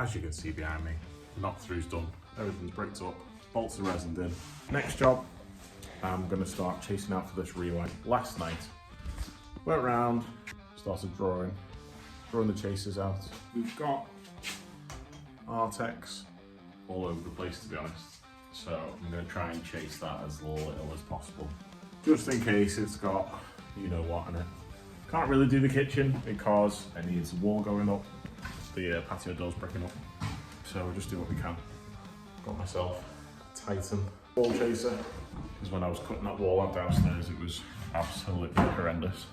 as you can see behind me, the knock-through's done. Everything's bricked up, bolts are resined in. Next job, I'm gonna start chasing out for this Rewire. Last night, went around, started drawing the chasers out. We've got Artex all over the place, to be honest. So I'm gonna try and chase that as little as possible. Just in case it's got, you know what, in it. Can't really do the kitchen because it needs a wall going up. The patio door's bricking up. So we'll just do what we can. Got myself a Titan wall chaser, because when I was cutting that wall out downstairs, it was absolutely horrendous.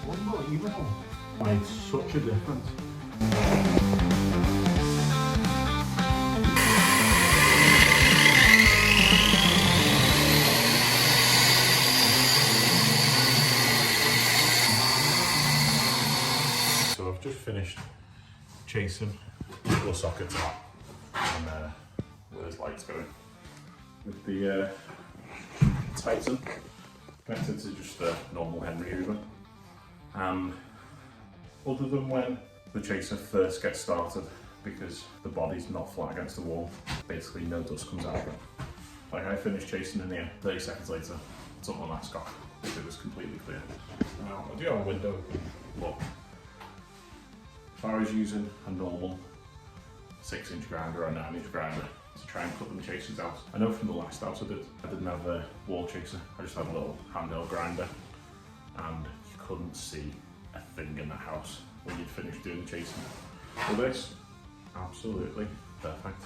Unbelievable. Made such a difference. So I've just finished chasing a couple of sockets out, and where's lights going? With the Titan connected to just a normal Henry Hoover. And other than when the chaser first gets started, because the body's not flat against the wall, basically no dust comes out of it. Like I finished chasing in here, 30 seconds later, I took my mask off because it was completely clear. Now I do have a window, but if I was using a normal 6-inch grinder or a 9-inch grinder to try and cut them chasers out, I know from the last house I didn't have a wall chaser, I just had a little handheld grinder, and you couldn't see a thing in the house when you'd finished doing the chasing. For this, absolutely perfect.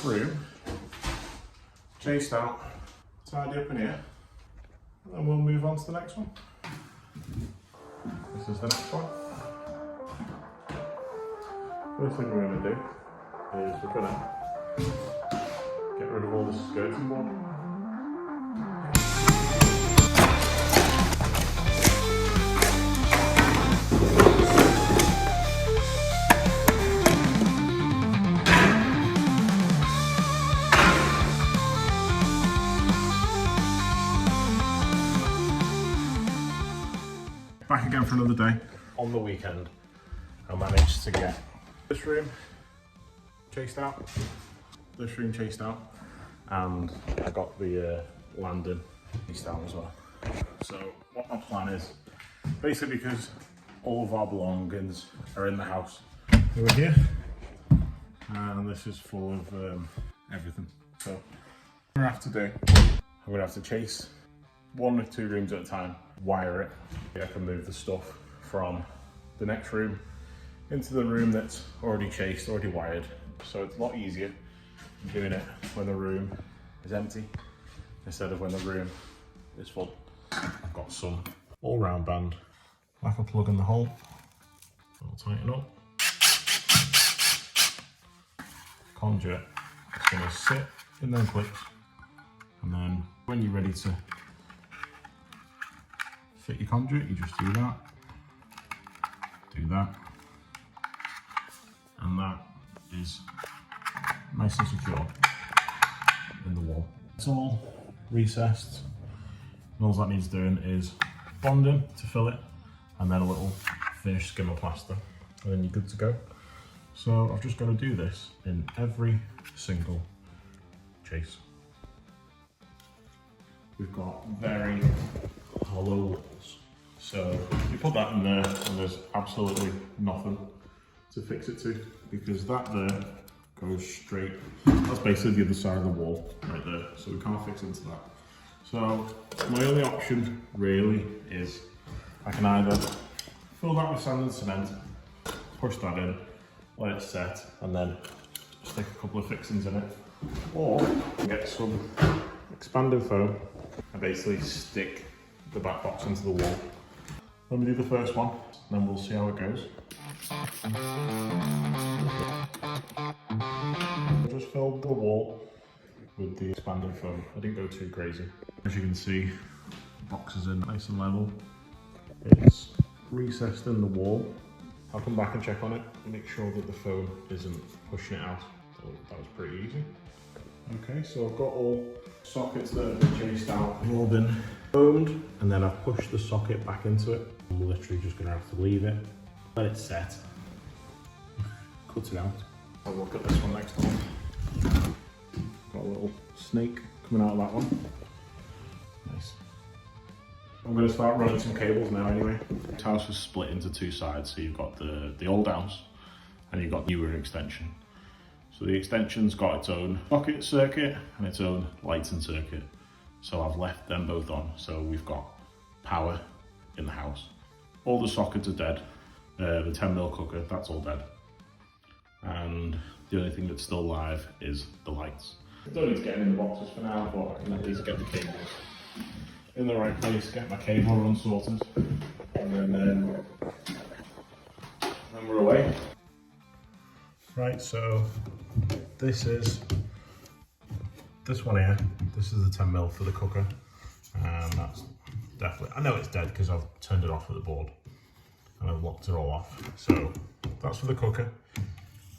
Room chased out, tidy up in here, and then we'll move on to the next one. This is the next one. First thing we're going to do is we're going to get rid of all the skirting board. Back again for another day. On the weekend, I managed to get this room chased out, this room chased out, and I got the landing chased out as well. So what my plan is, basically because all of our belongings are in the house over here, and this is full of everything. So what I'm gonna have to do, I'm gonna have to chase 1 or 2 rooms at a time, wire it. I can move the stuff from the next room into the room that's already chased, already wired. So it's a lot easier doing it when the room is empty instead of when the room is full. I've got some all-round band, like a plug in the hole. I'll tighten up. Conduit, it's going to sit in them clips, and then when you're ready to fit your conduit, you just do that, and that is nice and secure in the wall. It's all recessed, and all that needs doing is bonding to fill it, and then a little finished skimmer plaster, and then you're good to go. So I've just got to do this in every single chase. We've got very hollow walls, so you put that in there and there's absolutely nothing to fix it to, because that there goes straight, that's basically the other side of the wall right there, so we can't fix into that. So my only option really is I can either fill that with sand and cement, push that in, let it set, and then stick a couple of fixings in it, or get some expanding foam and basically stick the back box into the wall. Let me do the first one, then we'll see how it goes. I just filled the wall with the expanding foam. I didn't go too crazy. As you can see, the box is in nice and level. It's recessed in the wall. I'll come back and check on it and make sure that the foam isn't pushing it out. So that was pretty easy. Okay, so I've got all sockets that have been chased out. They've all been foamed, and then I've pushed the socket back into it. I'm literally just gonna have to leave it, let it set, cut it out. I'll look at this one next time. Got a little snake coming out of that one. Nice. I'm going to start running some cables now anyway. This house was split into two sides, so you've got the old house and you've got the newer extension. So the extension's got its own socket circuit and its own lighting circuit. So I've left them both on, so we've got power in the house. All the sockets are dead. The 10mm cooker, that's all dead. And the only thing that's still live is the lights. I don't need to get them in the boxes for now, but I can at least get the cables in the right place, get my cable run sorted, and then we're away. Right, so this one here, this is the 10mm for the cooker, and that's definitely, I know it's dead because I've turned it off at the board and I've locked it all off. So that's for the cooker.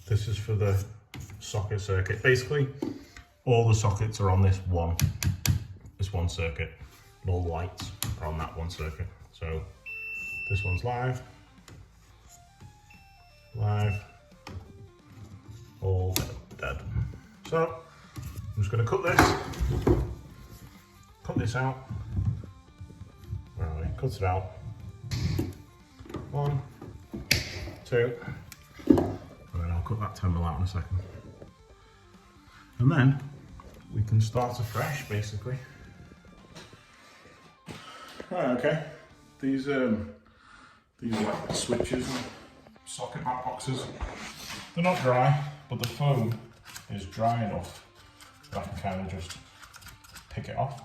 This is for the socket circuit. Basically, all the sockets are on this one circuit. And all the lights are on that one circuit. So this one's live, all dead. So I'm just going to cut this out. Where are we? Cut it out. 1, 2, and then I'll cut that 10mm out in a second. And then we can start afresh, basically. Right, okay. These like switches and socket back boxes, they're not dry, but the foam is dry enough that I can kind of just pick it off.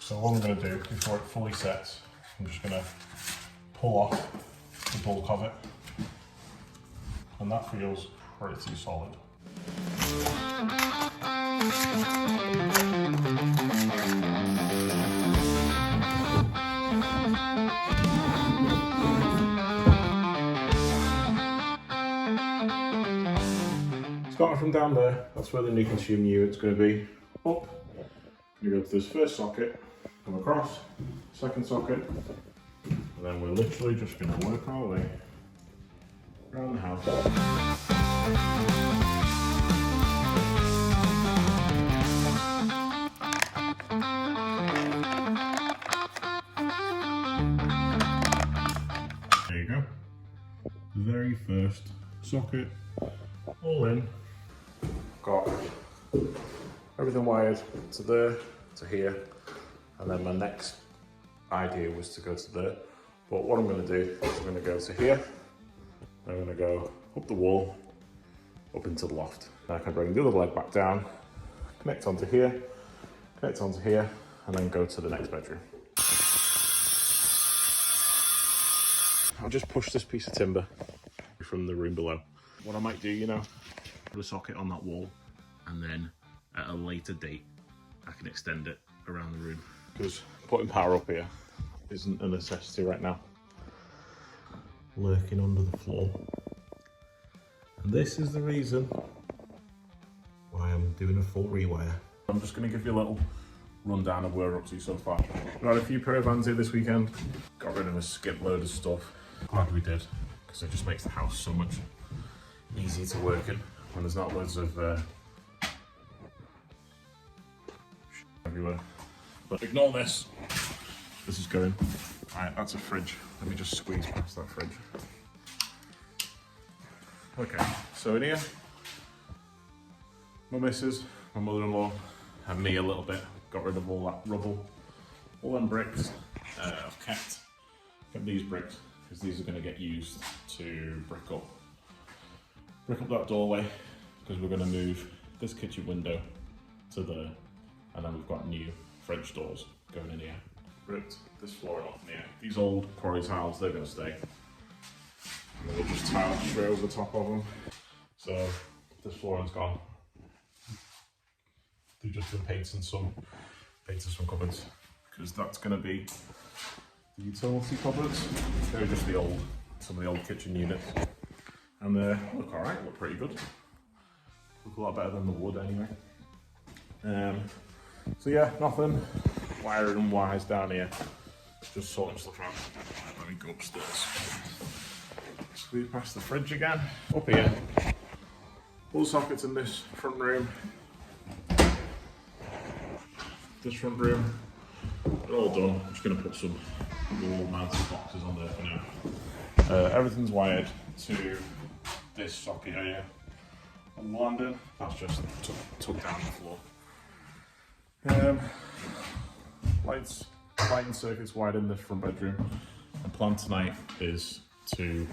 So what I'm going to do before it fully sets, I'm just going to pull off the bulk of it, and that feels pretty solid. Starting from down there, that's where the new consuming unit's going to be. Up, I'm going to go to this first socket, come across, second socket, and then we're literally just going to work our way around the house. There you go. The very first socket, all in. Got everything wired to there, to here, and then my next idea was to go to there. But what I'm going to do is I'm going to go to here, I'm going to go up the wall, up into the loft. Then I can bring the other leg back down, connect onto here, and then go to the next bedroom. I'll just push this piece of timber from the room below. What I might do, you know, put a socket on that wall, and then at a later date I can extend it around the room, because putting power up here isn't a necessity right now. Lurking under the floor, and this is the reason why I'm doing a full rewire. I'm just going to give you a little rundown of where we're up to so far. We had a few caravans here this weekend, got rid of a skip load of stuff. Glad we did, because it just makes the house so much easier to work in when there's not loads of everywhere. But ignore this. This is going. Alright, that's a fridge. Let me just squeeze past that fridge. Okay, so in here, my missus, my mother-in-law, and me a little bit. Got rid of all that rubble, all them bricks. I've kept these bricks because these are going to get used to brick up that doorway, because we're going to move this kitchen window to there, and then we've got new French doors going in here. Ripped this flooring off in here. These old quarry tiles, they're going to stay. And we'll just tile straight over the top of them. So this flooring's gone. They've just been painting some cupboards, because that's going to be the utility cupboards. They're just some of the old kitchen units, and they look alright, look pretty good. Look a lot better than the wood anyway. So yeah, nothing wiring wise down here, just sorting stuff out. Let me go upstairs. Squeeze past the fridge again. Up here, all the sockets in this front room. This front room, they're all done. I'm just going to put some wall mounted boxes on there for now. Everything's wired to this socket here on the landing. That's just tucked down the floor. Lighting circuits wired in this front bedroom. The plan tonight is to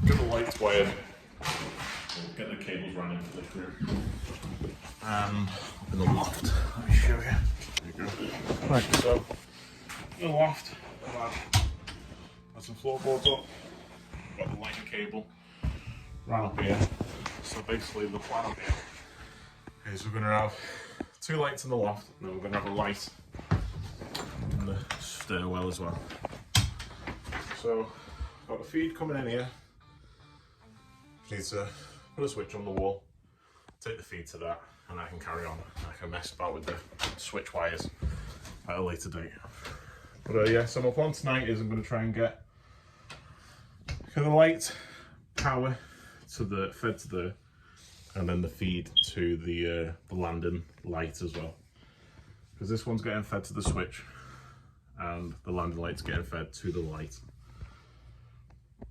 get the lights wired, get the cables running into this room. And up in the loft, let me show you. There you go. Right, so in the loft, I've got some floorboards up, got the lighting cable right up here. So basically the plan up here is we're going to have 2 lights in the loft, and then we're going to have a light in the stairwell as well. So I've got the feed coming in here. Just need to put a switch on the wall, take the feed to that, and I can carry on. I can mess about with the switch wires at a later date. But yeah, so my plan tonight is I'm going to try and get the light power to fed to the, and then the feed to the landing light as well. Because this one's getting fed to the switch, and the landing light's getting fed to the light.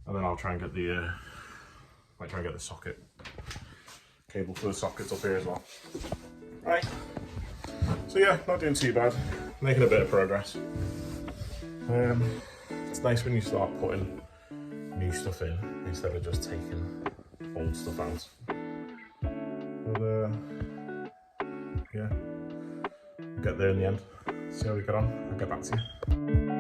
And then I'll try and get the socket cable for the sockets up here as well. Right, so yeah, not doing too bad, making a bit of progress. It's nice when you start putting new stuff in instead of just taking old stuff out. But yeah, we'll get there in the end, see how we get on, I'll get back to you.